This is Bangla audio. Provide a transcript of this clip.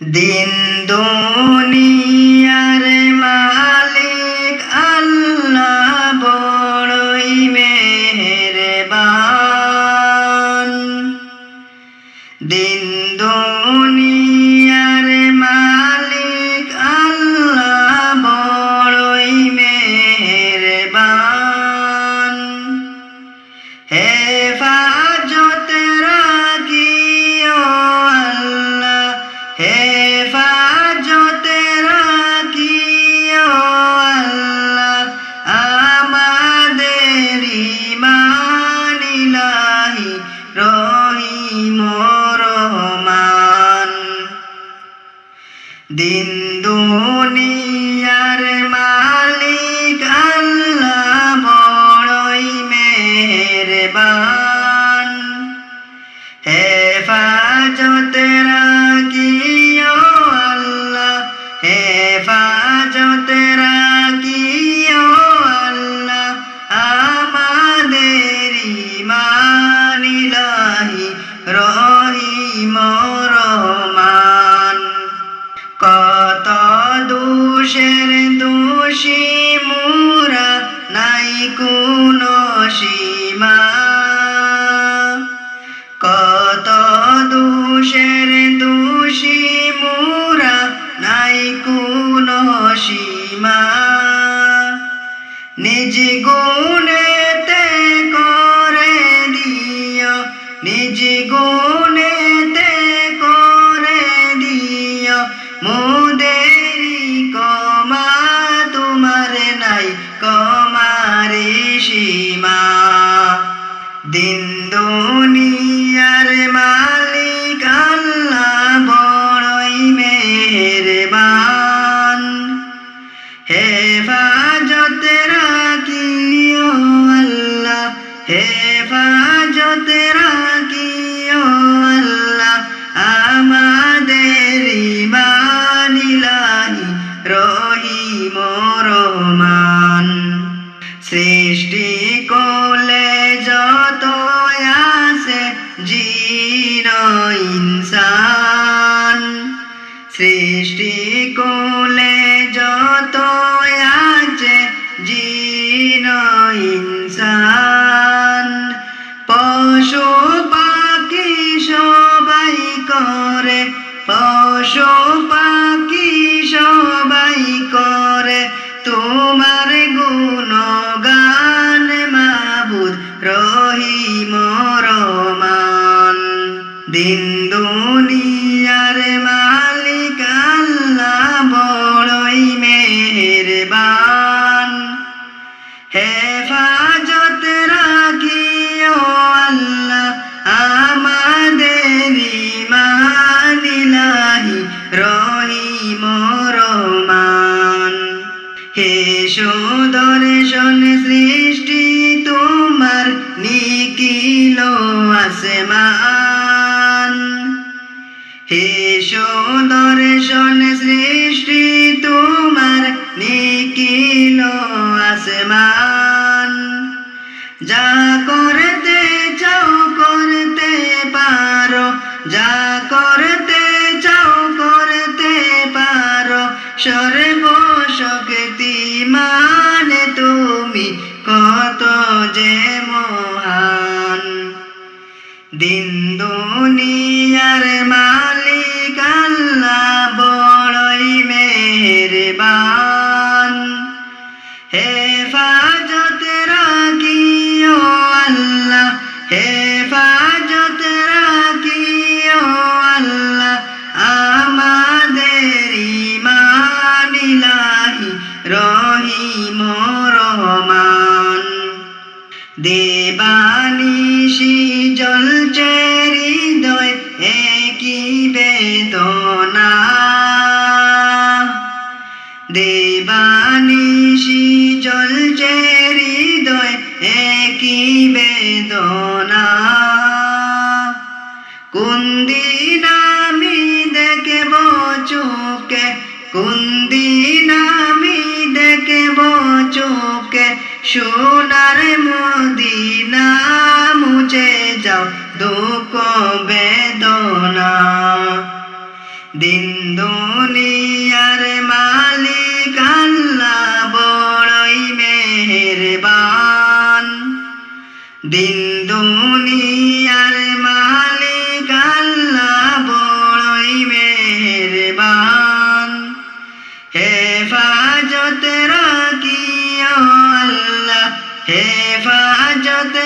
দিন দুনিয়ার মালিক আল্লাহ বড়ই মেহেরবান। দিন দুনিয়ার মালিক আল্লাহ বড়ই মেহেরবান। হেফাজত রাখিও আল্লাহ, হেফাজত রাখিও আল্লাহ আমাদের ঈমান ইলাহি রহিম রহমান। দিন দুনিয়ার মালিক আল্লাহ বড়ই মেহেরবান। হেফাজত রাখিও আল্লাহ, হেফাজত রাখিও আল্লাহ আমাদের ঈমান ইলাহি রহিম রহমান। কত দোষের দোষী মোরা, নাই কোনো সীমা। কত দোষের দোষী মোরা, নাই কোনো সীমা। নিজ গুণেতে করে দিও, নিজ গুণেতে করে দিও মোদেরি কমা। তোমার নাই কমারে সীমা। দিন দুনিয়ার মালিক আল্লাহ বড়ই মেহেরবান। হেফাজত রাখিও আল্লাহ, হেফাজত রাখিও আল্লাহ আমাদের ঈমান ইলাহি রহিম রহমান। সৃষ্টি কোলে যত আছে জিন ইনসান, সৃষ্টি কোলে যত আছে জিন ইনসান। পশু পাখি সবাই করে, পশু পাখি সবাই করে তোমার গুণগান মাবুদ রহিম রহমান। দিন দুনিয়ার মালিক আল্লাহ বড়ই মেহেরবান। হেফাজত রাখিও আল্লাহ আমাদের ঈমান ইলাহি রহিম রহমান। হে সুদর্শন সৃষ্টি তোমার নিখিল আসমান। হে সুদর্শন সৃষ্টি তোমার নিখিল আসমান। যা করতে চাও করতে পারো, যা করতে চাও করতে পারো সর্বশক্তিমান তুমি কত যে মহান। দিন দুনিয়ার মালিক আল্লাহ বড়ই মেহেরবান। হেফাজত রাখিও আল্লাহ, হেফাজত রাখিও আল্লাহ আমাদের ঈমান ইলাহি রহিম রহমান। দেবানিশি জ্বলছে হৃদয় একই বেদনা, দেবানিশি জ্বলছে হৃদয় একই বেদনা। কোন দিন আমি দেখব চোখে, কোন দিন আমি দেখব চোখে সোনার মদিনা। মুছে যাও দুঃখ বেদনা। দিন দুনিয়ার মালিক আল্লাহ বড়ই মেহেরবান দিন দুনিয়ার মালিক আল্লাহ বড়ই মেহেরবান হেফাজত রাখিও আল্লাহ হেফাজত